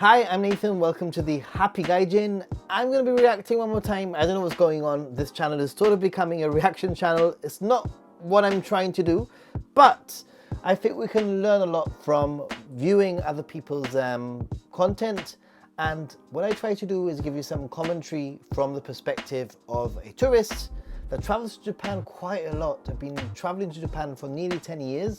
Hi, I'm Nathan. Welcome to the Happy Gaijin. I'm going to be reacting one more time. I don't know what's going on. This channel is sort of becoming a reaction channel. It's not what I'm trying to do, but I think we can learn a lot from viewing other people's content. And what I try to do is give you some commentary from the perspective of a tourist that travels to Japan quite a lot. I've been traveling to Japan for nearly 10 years,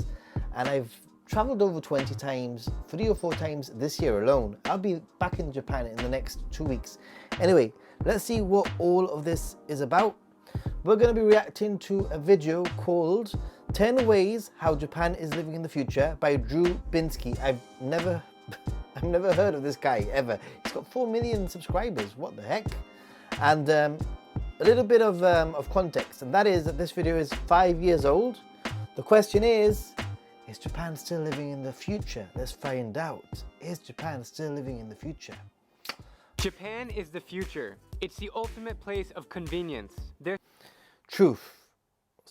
and I've traveled over 20 times, 3 or 4 times this year alone. I'll be back in Japan in the next 2 weeks. Anyway, let's see what all of this is about. We're going to be reacting to a video called 10 Ways How Japan is Living in the Future by Drew Binsky. I've never heard of this guy ever. He's got 4 million subscribers. What the heck? And a little bit of context, and that is that this video is 5 years old. The question is Japan still living in the future? Let's find out. Is Japan still living in the future? Japan is the future. It's the ultimate place of convenience. Truth.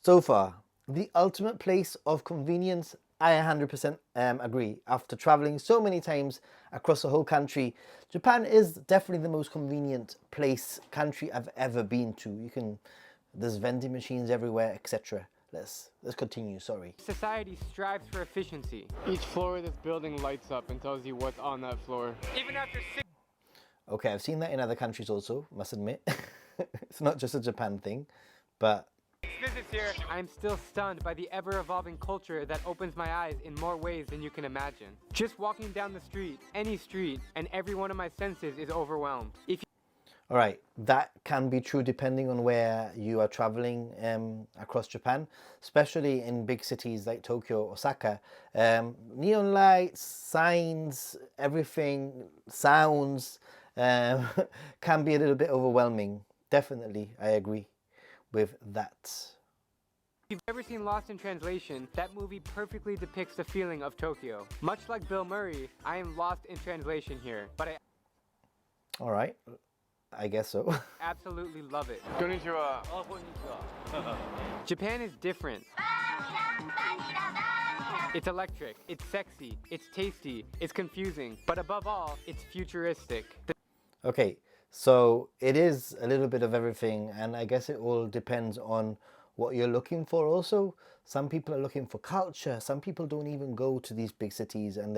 So far, the ultimate place of convenience, I 100% agree. After traveling so many times across the whole country, Japan is definitely the most convenient country I've ever been to. There's vending machines everywhere, etc. Let's continue, sorry. Society strives for efficiency. Each floor of this building lights up and tells you what's on that floor. Even after 6 Okay, I've seen that in other countries also, must admit. It's not just a Japan thing, but visits here, I'm still stunned by the ever-evolving culture that opens my eyes in more ways than you can imagine. Just walking down the street, any street, and every one of my senses is overwhelmed. All right, that can be true depending on where you are traveling across Japan, especially in big cities like Tokyo, Osaka. Neon lights, signs, everything, sounds can be a little bit overwhelming. Definitely, I agree with that. If you've ever seen Lost in Translation, that movie perfectly depicts the feeling of Tokyo. Much like Bill Murray, I am lost in translation here, but I... All right. I guess so. Absolutely love it. Konnichiwa. Japan is different. It's electric, it's sexy, it's tasty, it's confusing, but above all, it's futuristic. Okay, so it is a little bit of everything, and I guess it all depends on what you're looking for also. Some people are looking for culture. Some people don't even go to these big cities, and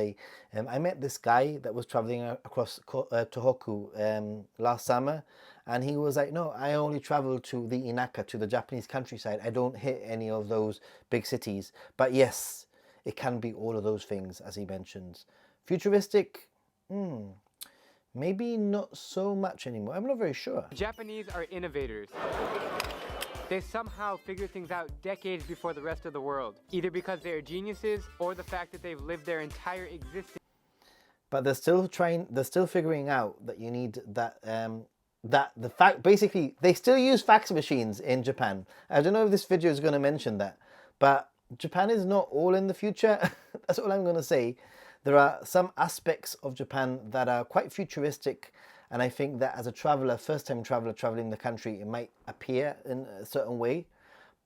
I met this guy that was traveling across Tohoku last summer, and he was like, no, I only travel to the Inaka, to the Japanese countryside. I don't hit any of those big cities. But yes, it can be all of those things, as he mentions. Futuristic, maybe not so much anymore. I'm not very sure. Japanese are innovators. They somehow figure things out decades before the rest of the world, either because they are geniuses or the fact that they've lived their entire existence. But they're still figuring out that you need basically they still use fax machines in Japan. I don't know if this video is going to mention that, but Japan is not all in the future. That's all I'm going to say. There are some aspects of Japan that are quite futuristic, and I think that as a traveler, first-time traveler traveling the country, it might appear in a certain way,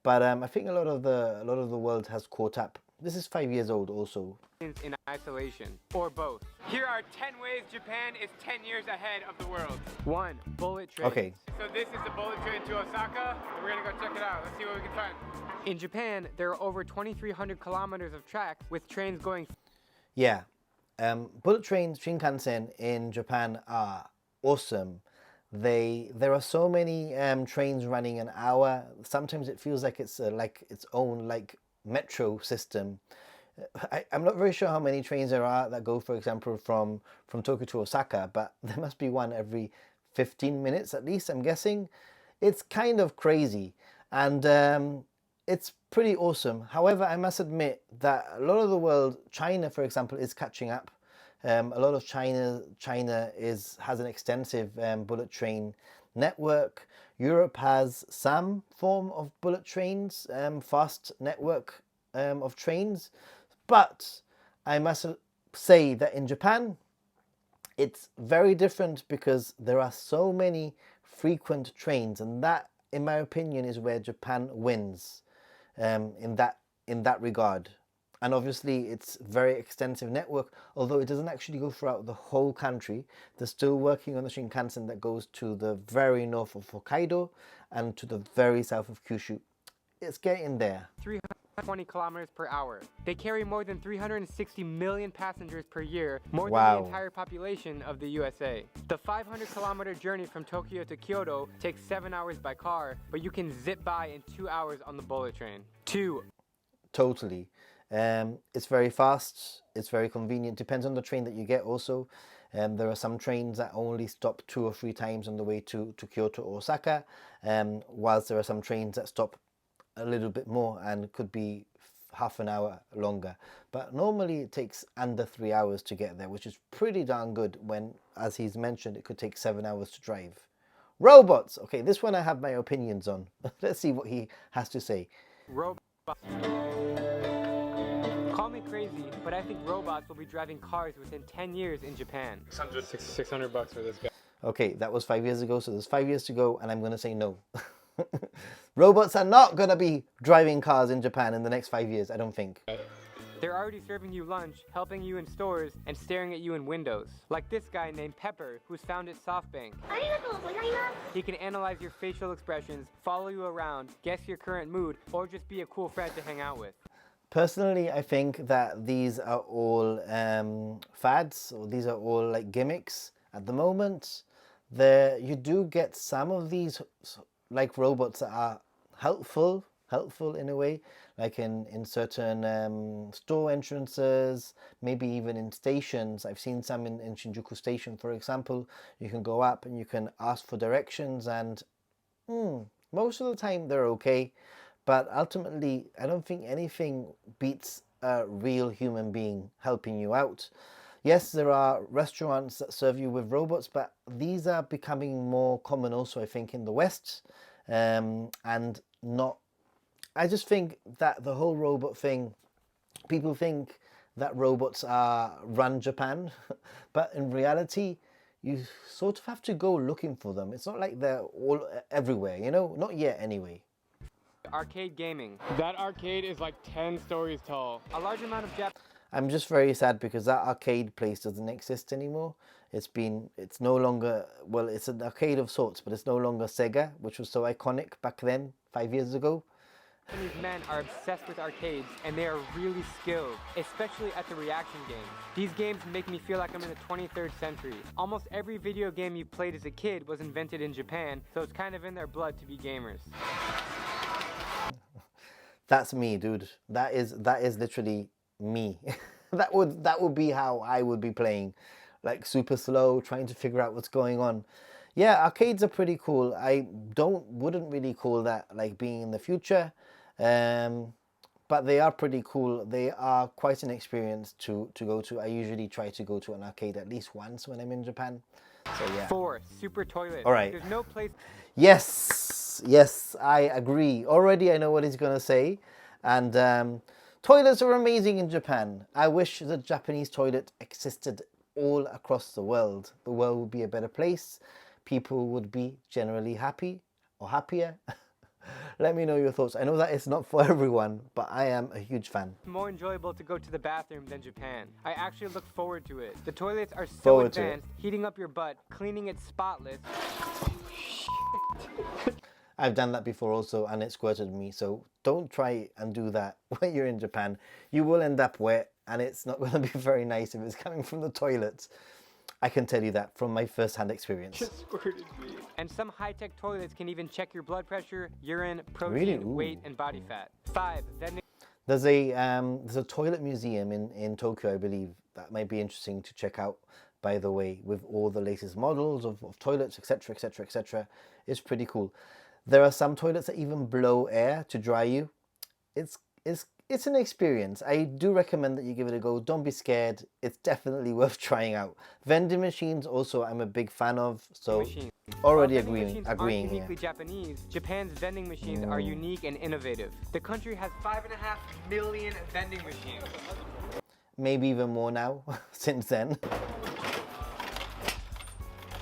but I think a lot of the world has caught up. This is 5 years old also. In isolation, or both. Here are 10 ways Japan is 10 years ahead of the world. 1. Bullet trains. Okay. So this is the bullet train to Osaka, and we're gonna go check it out. Let's see what we can find. In Japan, there are over 2,300 kilometers of tracks with trains going... Yeah, bullet trains, Shinkansen in Japan are awesome. There are so many trains running an hour. Sometimes it feels like it's like its own metro system. I'm not very sure how many trains there are that go, for example, from Tokyo to Osaka, but there must be one every 15 minutes at least, I'm guessing. It's kind of crazy, and it's pretty awesome. However, I must admit that a lot of the world, China, for example, is catching up. A lot of China has an extensive bullet train network. Europe has some form of bullet trains, fast network of trains. But I must say that in Japan, it's very different because there are so many frequent trains, and that, in my opinion, is where Japan wins in that regard. And obviously it's very extensive network, although it doesn't actually go throughout the whole country. They're still working on the Shinkansen that goes to the very north of Hokkaido and to the very south of Kyushu. It's getting there. 320 kilometers per hour. They carry more than 360 million passengers per year, more Wow. than the entire population of the USA. The 500-kilometer journey from Tokyo to Kyoto takes 7 hours by car, but you can zip by in 2 hours on the bullet train. 2. Totally. It's very fast, it's very convenient, depends on the train that you get also. There are some trains that only stop 2 or 3 times on the way to Kyoto or Osaka, whilst there are some trains that stop a little bit more and could be half an hour longer. But normally it takes under 3 hours to get there, which is pretty darn good when, as he's mentioned, it could take 7 hours to drive. Robots! Okay, this one I have my opinions on. Let's see what he has to say. Robots. Call me crazy, but I think robots will be driving cars within 10 years in Japan. 600 bucks for this guy. Okay, that was 5 years ago, so there's 5 years to go, and I'm going to say no. Robots are not going to be driving cars in Japan in the next 5 years, I don't think. They're already serving you lunch, helping you in stores, and staring at you in windows. Like this guy named Pepper, who's found at SoftBank. He can analyze your facial expressions, follow you around, guess your current mood, or just be a cool friend to hang out with. Personally, I think that these are all fads, or these are all like gimmicks at the moment. You do get some of these like robots that are helpful in a way, like in certain store entrances, maybe even in stations. I've seen some in Shinjuku Station, for example. You can go up and you can ask for directions, and most of the time they're okay. But ultimately, I don't think anything beats a real human being helping you out. Yes, there are restaurants that serve you with robots, but these are becoming more common also, I think, in the West. And not... I just think that the whole robot thing, people think that robots run Japan, but in reality, you sort of have to go looking for them. It's not like they're all everywhere, you know? Not yet, anyway. Arcade gaming. That arcade is like 10 stories tall. A large amount of I'm just very sad because that arcade place doesn't exist anymore. It's no longer, well, it's an arcade of sorts, but it's no longer Sega, which was so iconic back then, 5 years ago. Japanese men are obsessed with arcades, and they are really skilled, especially at the reaction games. These games make me feel like I'm in the 23rd century. Almost every video game you played as a kid was invented in Japan, so it's kind of in their blood to be gamers. That's me, dude. That is literally me. that would be how I would be playing, like super slow, trying to figure out what's going on. Yeah, arcades are pretty cool. I wouldn't really call that like being in the future, but they are pretty cool. They are quite an experience to go to. I usually try to go to an arcade at least once when I'm in Japan. So yeah. 4. Super toilets. All right. There's no place. Yes, I agree. Already I know what he's going to say. And toilets are amazing in Japan. I wish the Japanese toilet existed all across the world. The world would be a better place. People would be generally happy or happier. Let me know your thoughts. I know that it's not for everyone, but I am a huge fan. More enjoyable to go to the bathroom than Japan. I actually look forward to it. The toilets are so Forward to it. advanced, heating up your butt, cleaning it spotless. I've done that before also, and it squirted me, so don't try and do that when you're in Japan. You will end up wet, and it's not going to be very nice if it's coming from the toilet. I can tell you that from my first-hand experience. Just squirted me. And some high-tech toilets can even check your blood pressure, urine, protein, Really? Ooh. weight, and body fat. 5. Vending. There's a toilet museum in Tokyo, I believe, that might be interesting to check out, by the way, with all the latest models of toilets, etc., etc., etc. It's pretty cool. There are some toilets that even blow air to dry you. It's an experience. I do recommend that you give it a go. Don't be scared. It's definitely worth trying out. Vending machines also I'm a big fan of, so Machines. already While vending machines agreeing aren't here. uniquely Japanese, Japan's vending machines are unique and innovative. The country has 5.5 million vending machines. Maybe even more now, since then.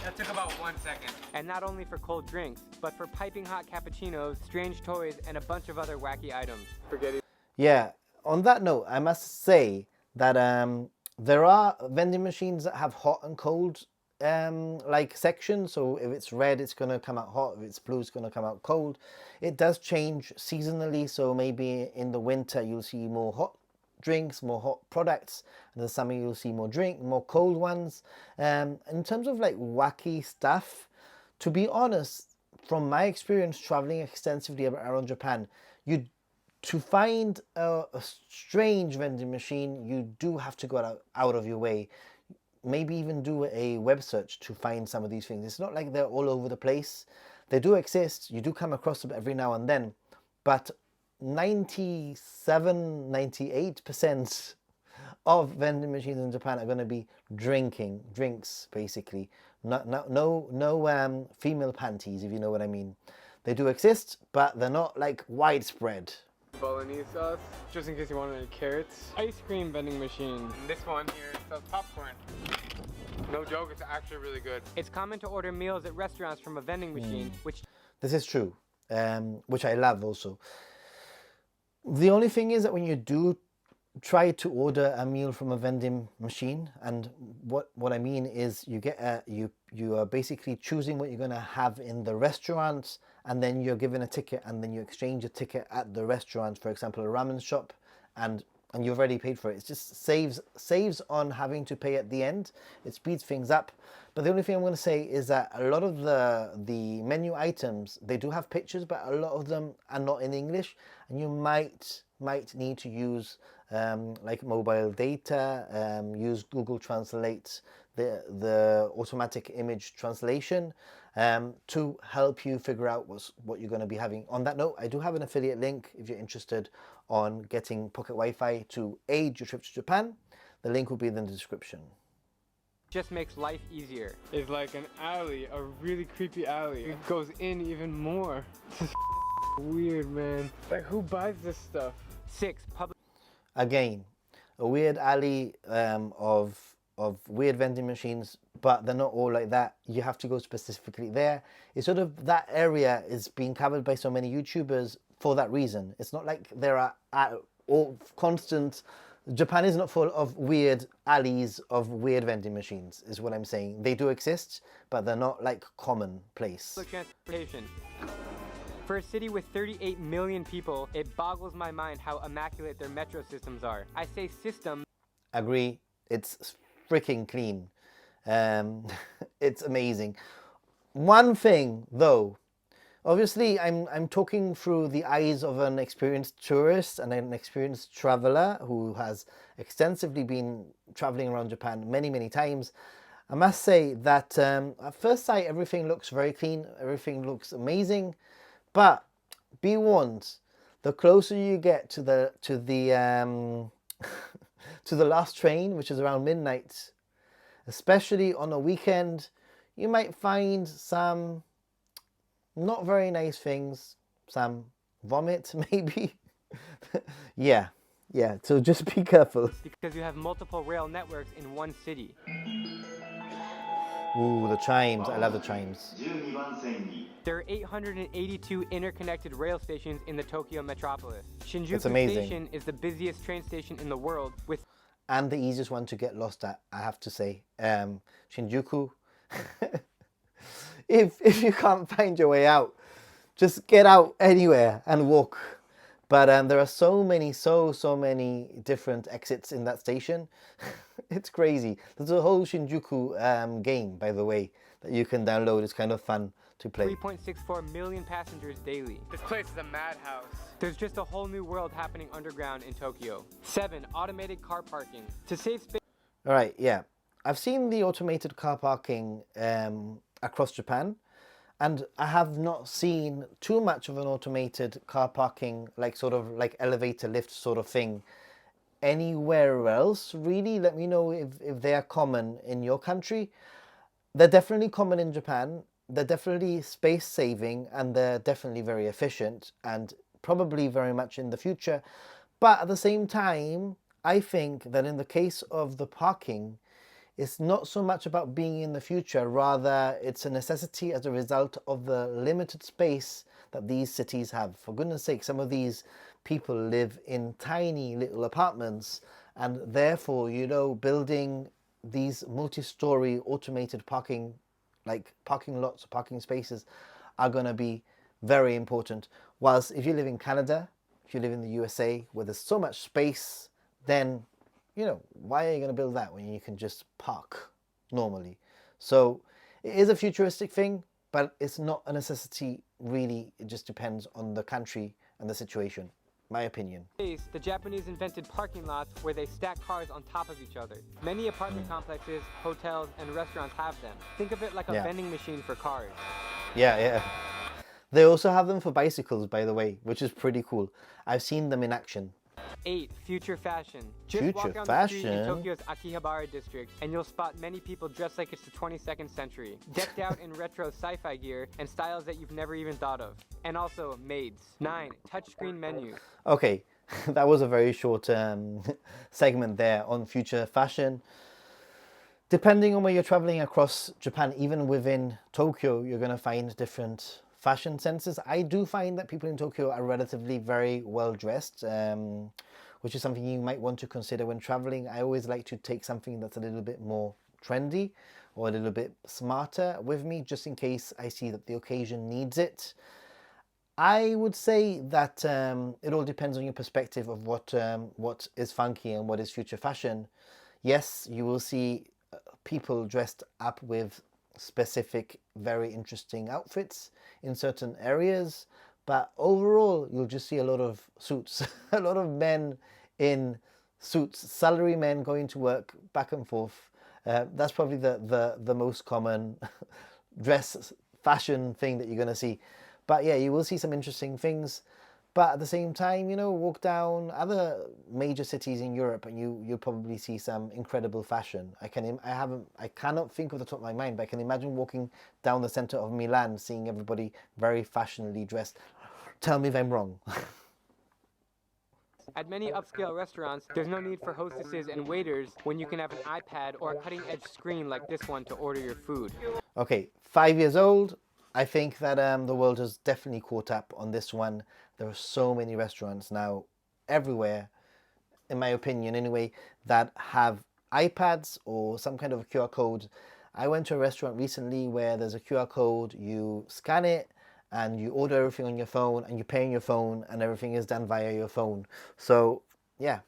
That took about 1 second. And not only for cold drinks, but for piping hot cappuccinos, strange toys, and a bunch of other wacky items. Spaghetti. Yeah, On that note, I must say that there are vending machines that have hot and cold like sections. So if it's red, it's going to come out hot. If it's blue, it's going to come out cold. It does change seasonally. So maybe in the winter, you'll see more hot drinks, more hot products. In the summer, you'll see more cold ones. In terms of like wacky stuff, to be honest, from my experience traveling extensively around Japan, to find a strange vending machine, you do have to go out of your way. Maybe even do a web search to find some of these things. It's not like they're all over the place. They do exist. You do come across them every now and then. But 97, 98% of vending machines in Japan are going to be drinks, basically. No female panties, if you know what I mean. They do exist, but they're not like widespread. Bolognese sauce, just in case you want any carrots. Ice cream vending machine. And this one here sells popcorn. No joke, it's actually really good. It's common to order meals at restaurants from a vending machine, which This is true, which I love also. The only thing is that when you do try to order a meal from a vending machine, and what I mean is you get you are basically choosing what you're going to have in the restaurant, and then you're given a ticket, and then you exchange a ticket at the restaurant, for example a ramen shop, and you've already paid for it. It just saves on having to pay at the end. It speeds things up. But the only thing I'm going to say is that a lot of the menu items, they do have pictures, but a lot of them are not in English, and you might need to use like mobile data, use Google Translate, the automatic image translation, to help you figure out what you're going to be having. On that note, I do have an affiliate link if you're interested on getting Pocket Wi-Fi to aid your trip to Japan. The link will be in the description. just makes life easier. It's like an alley, a really creepy alley. It goes in even more. This is weird, man. Like, who buys this stuff? 6. Public Again, a weird alley of weird vending machines, but they're not all like that. You have to go specifically there. It's sort of, that area is being covered by so many YouTubers for that reason. It's not like there are all constant. Japan is not full of weird alleys of weird vending machines, is what I'm saying. They do exist, but they're not like commonplace. transportation. For a city with 38 million people, it boggles my mind how immaculate their metro systems are. I say system. Agree, it's freaking clean. It's amazing. One thing though, obviously I'm talking through the eyes of an experienced tourist and an experienced traveler who has extensively been traveling around Japan many times. I must say that at first sight everything looks very clean, everything looks amazing, but be warned, the closer you get to the to the last train, which is around midnight, especially on a weekend, you might find some not very nice things, some vomit maybe. yeah, so just be careful. Because you have multiple rail networks in one city. Ooh, the chimes, I love the chimes. There are 882 interconnected rail stations in the Tokyo metropolis. Shinjuku It's amazing. Station is the busiest train station in the world with And the easiest one to get lost at, I have to say. Shinjuku. If you can't find your way out, just get out anywhere and walk. But there are so many different exits in that station. It's crazy. There's a whole Shinjuku game, by the way, that you can download. It's kind of fun to play. 3.64 million passengers daily. This place is a madhouse. There's just a whole new world happening underground in Tokyo. 7. Automated car parking. To save space. All right, yeah. I've seen the automated car parking across Japan, and I have not seen too much of an automated car parking, like sort of like elevator lift sort of thing anywhere else, really. Let me know if they are common in your country. They're definitely common in Japan. They're definitely space saving, and they're definitely very efficient, and probably very much in the future. But at the same time, I think that in the case of the parking, it's not so much about being in the future, rather it's a necessity as a result of the limited space that these cities have. For goodness sake, some of these people live in tiny little apartments, and therefore, you know, building these multi-story automated parking, like parking lots, parking spaces, are going to be very important. Whilst if you live in Canada, if you live in the USA, where there's so much space, then, you know, why are you going to build that when you can just park normally? So it is a futuristic thing, but it's not a necessity really. It just depends on the country and the situation, my opinion. The Japanese invented parking lots where they stack cars on top of each other. Many apartment complexes, hotels, and restaurants have them. Think of it like a vending machine for cars. Yeah. They also have them for bicycles, by the way, which is pretty cool. I've seen them in action. 8. Future fashion. Just Future walk down the street in Tokyo's Akihabara district and you'll spot many people dressed like it's the 22nd century, decked out in retro sci-fi gear and styles that you've never even thought of. And also maids. 9. Touchscreen menus. Okay, that was a very short segment there on future fashion. Depending on where you're traveling across Japan, even within Tokyo, you're going to find different fashion senses. I do find that people in Tokyo are relatively very well dressed, which is something you might want to consider when traveling. I always like to take something that's a little bit more trendy or a little bit smarter with me, just in case I see that the occasion needs it. I would say that it all depends on your perspective of what is funky and what is future fashion. Yes, you will see people dressed up with specific, very interesting outfits in certain areas, but overall you'll just see a lot of suits, a lot of men in suits, salary men going to work back and forth. That's probably the most common dress fashion thing that you're going to see. But yeah, you will see some interesting things. But at the same time, you know, walk down other major cities in Europe and you'll probably see some incredible fashion. I cannot think of the top of my mind, but I can imagine walking down the center of Milan, seeing everybody very fashionably dressed. Tell me if I'm wrong. At many upscale restaurants, there's no need for hostesses and waiters when you can have an iPad or a cutting-edge screen like this one to order your food. Okay, 5 years old. I think that the world has definitely caught up on this one. There are so many restaurants now everywhere, in my opinion anyway, that have iPads or some kind of a QR code. I went to a restaurant recently where there's a QR code, you scan it and you order everything on your phone and you pay on your phone and everything is done via your phone. So yeah,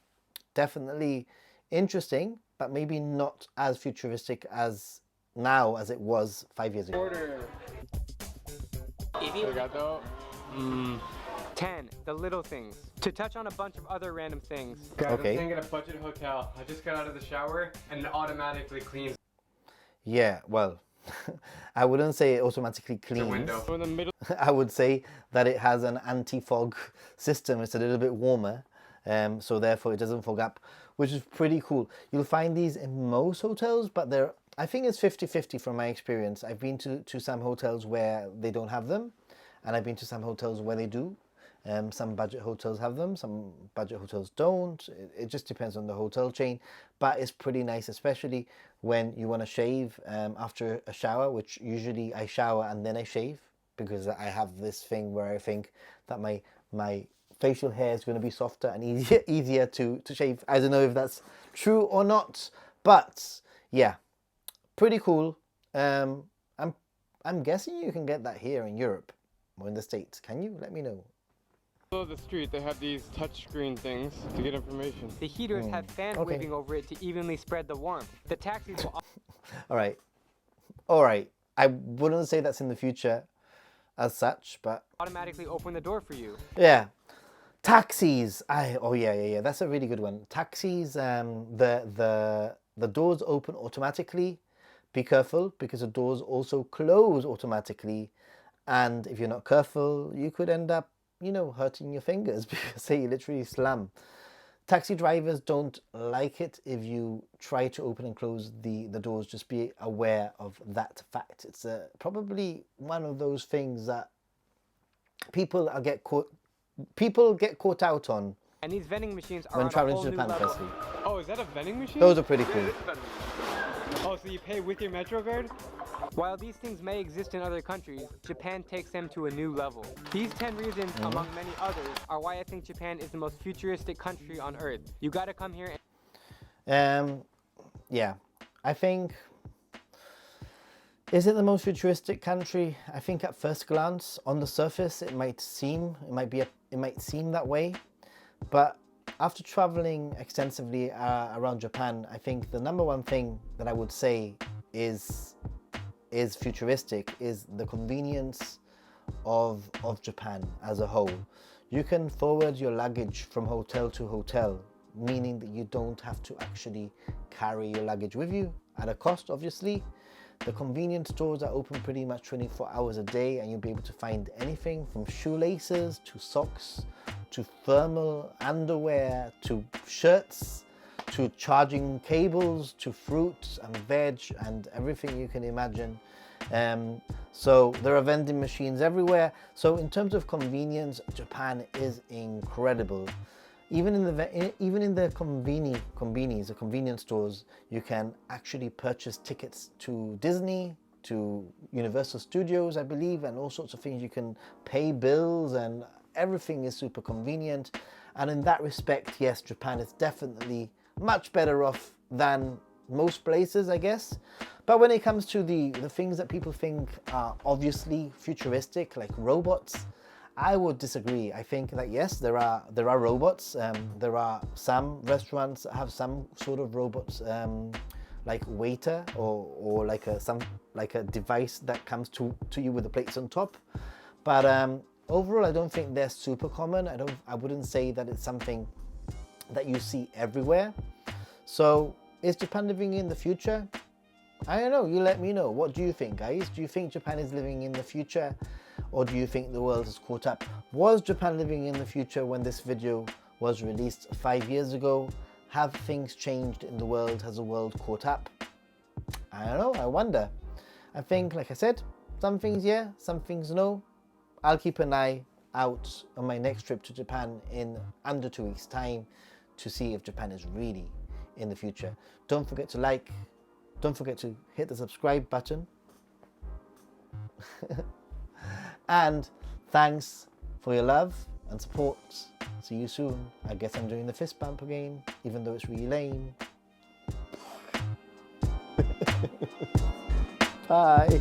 definitely interesting, but maybe not as futuristic as now as it was 5 years ago. Order. 10. The little things. To touch on a bunch of other random things. Guys, Okay. I'm staying at a budget hotel. I just got out of the shower and it automatically cleans Yeah, well, I wouldn't say it automatically the cleans. window. So in the middle. I would say that it has an anti-fog system. It's a little bit warmer, so therefore it doesn't fog up, which is pretty cool. You'll find these in most hotels, but I think it's 50-50 from my experience. I've been to some hotels where they don't have them, and I've been to some hotels where they do. Some budget hotels have them, some budget hotels don't. It just depends on the hotel chain, but it's pretty nice, especially when you want to shave after a shower, which usually I shower and then I shave, because I have this thing where I think that my facial hair is going to be softer and easier to shave. I don't know if that's true or not, but yeah, pretty cool. I'm guessing you can get that here in Europe or in the States. Can you? Let me know. Below the street, they have these touchscreen things to get information. The heaters have fans Okay. waving over it to evenly spread the warmth. The taxis will All right. I wouldn't say that's in the future as such, but automatically open the door for you. yeah. Taxis. Yeah. That's a really good one. Taxis. The doors open automatically. Be careful, because the doors also close automatically, and if you're not careful, you could end up, you know, hurting your fingers because they literally slam. Taxi drivers don't like it if you try to open and close the doors. Just be aware of that fact. It's probably one of those things that people get caught out on And these vending machines are when on a traveling whole to new Japan, level. firstly. Oh, is that a vending machine? Those are pretty cool. Oh, so you pay with your MetroCard? While these things may exist in other countries, Japan takes them to a new level. These 10 reasons, among many others, are why I think Japan is the most futuristic country on earth. You gotta come here and... Yeah, I think, is it the most futuristic country? I think at first glance, on the surface, it might seem that way, but after traveling extensively around Japan, I think the number one thing that I would say is futuristic is the convenience of Japan as a whole. You can forward your luggage from hotel to hotel, meaning that you don't have to actually carry your luggage with you at a cost, obviously. The convenience stores are open pretty much 24 hours a day, and you'll be able to find anything from shoelaces to socks to thermal underwear to shirts to charging cables to fruits and veg and everything you can imagine. So there are vending machines everywhere. So in terms of convenience, Japan is incredible. Even in the convenience stores, you can actually purchase tickets to Disney, to Universal Studios, I believe, and all sorts of things. You can pay bills, and everything is super convenient. And in that respect, yes, Japan is definitely much better off than most places, I guess. But when it comes to the things that people think are obviously futuristic, like robots, I would disagree. I think that yes, there are robots. There are some restaurants that have some sort of robots, like waiter or like a device that comes to you with the plates on top. But overall, I don't think they're super common. I wouldn't say that it's something that you see everywhere. So is Japan living in the future? I don't know. You let me know. What do you think, guys? Do you think Japan is living in the future? Or do you think the world has caught up? Was Japan living in the future when this video was released 5 years ago? Have things changed in the world? Has the world caught up? I don't know, I wonder. I think, like I said, some things yeah, some things no. I'll keep an eye out on my next trip to Japan in under 2 weeks' time to see if Japan is really in the future. Don't forget to like, don't forget to hit the subscribe button. And thanks for your love and support. See you soon. I guess I'm doing the fist bump again, even though it's really lame. Bye.